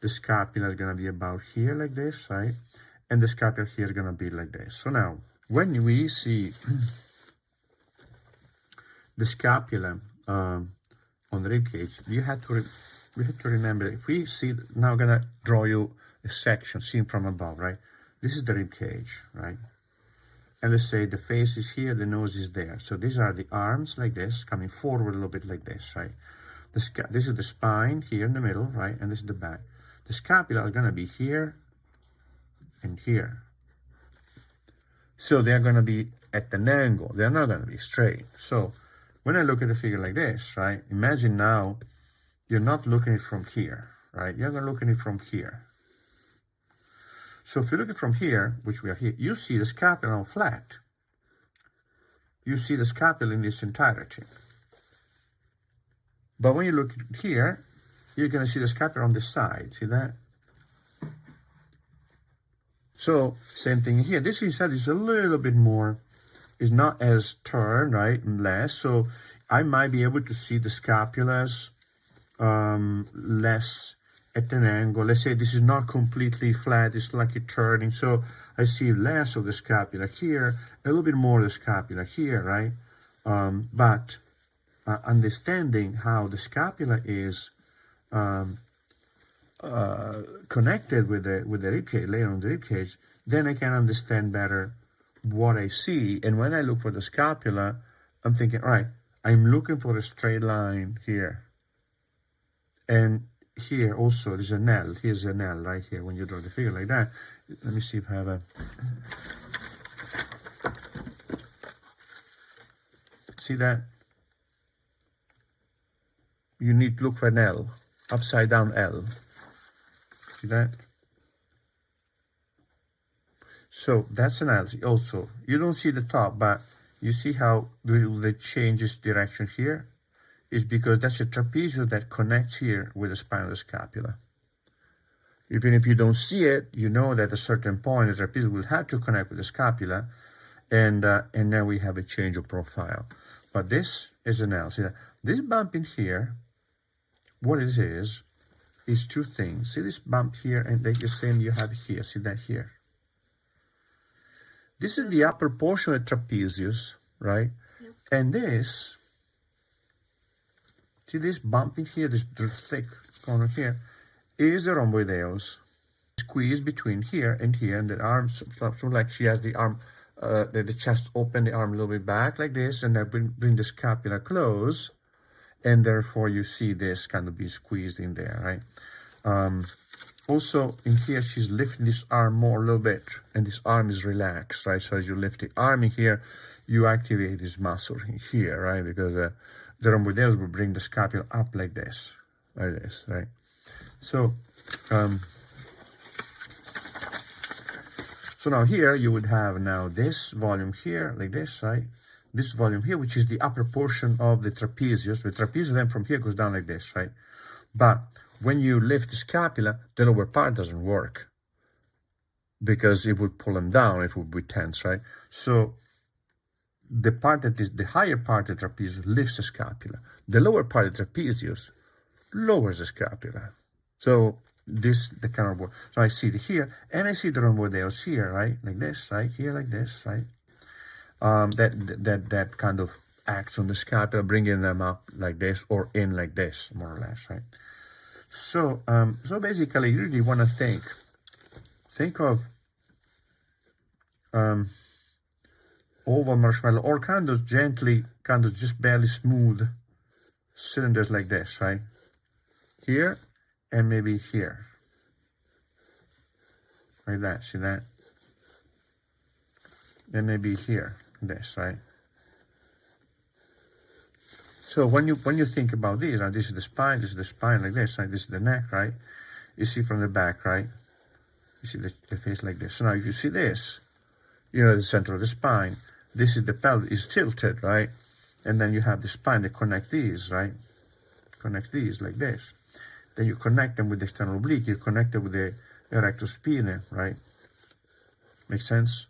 the scapula is going to be about here like this, right? And the scapula here is going to be like this. So now, when we see the scapula on the rib cage, we have to remember, if we see, now I'm going to draw you a section seen from above, right? This is the rib cage, right? And let's say the face is here, the nose is there. So these are the arms like this, coming forward a little bit like this, right? This is the spine here in the middle, right? And this is the back. The scapula is going to be here and here. So they're going to be at an angle. They're not going to be straight. So when I look at a figure like this, right? Imagine now you're not looking at it from here, right? You're going to look at it from here. So if you look at it from here, which we are here, you see the scapula on flat. You see the scapula in its entirety. But when you look here, you're going to see the scapula on the side. See that? So same thing here. This inside is a little bit more, is not as turned, right, and less. So I might be able to see the scapulas less at an angle. Let's say this is not completely flat, it's like it turning. So I see less of the scapula here, a little bit more of the scapula here, right? But understanding how the scapula is connected with the rib cage, layer on the rib cage, then I can understand better what I see. And when I look for the scapula, I'm thinking, all right, I'm looking for a straight line here. And here also there's an L. Here's an L right here when you draw the figure like that. Let me see if I have a... See that? You need to look for an L, upside down L. See that? So that's an L. Also, you don't see the top, but you see how the changes direction here is because that's a trapezius that connects here with the spine of the scapula. Even if you don't see it, you know that at a certain point the trapezius will have to connect with the scapula, and now we have a change of profile. But this is an L. See that? This bump in here, what it is two things. See this bump here, and the same you have here. See that here? This is the upper portion of the trapezius, right? Yep. And this, see this bump in here, this thick corner here, is the rhomboideus. Squeeze between here, and the arms, so like she has the arm, the chest open, the arm a little bit back like this, and then bring the scapula close, and therefore you see this kind of be squeezed in there, right? Also, in here, she's lifting this arm more a little bit, and this arm is relaxed, right? So as you lift the arm in here, you activate this muscle in here, right? Because the rhomboideus will bring the scapula up like this, right? So, so now here you would have now this volume here, like this, right? This volume here, which is the upper portion of the trapezius. The trapezius then from here goes down like this, right? But when you lift the scapula, the lower part doesn't work because it would pull them down, it would be tense, right? So the part that is the higher part of the trapezius lifts the scapula. The lower part of the trapezius lowers the scapula. So this, the kind of work. So I see it here, and I see the rhomboideus here, right? Like this, right? Here, like this, right? That kind of acts on the scapula, bringing them up like this or in like this, more or less, right? So, so basically, you really want to think of oval marshmallow, or kind of gently, kind of just barely smooth cylinders like this, right? Here, and maybe here. Like that, see that? Then maybe here, this, right? So when you think about these, right, this is the spine like this, right? This is the neck, right? You see from the back, right? You see the face like this. So now if you see this, you know, the center of the spine, this is the pelvis is tilted, right? And then you have the spine that connect these, right? Connect these like this. Then you connect them with the external oblique, you connect them with the erector spinae, right? Make sense?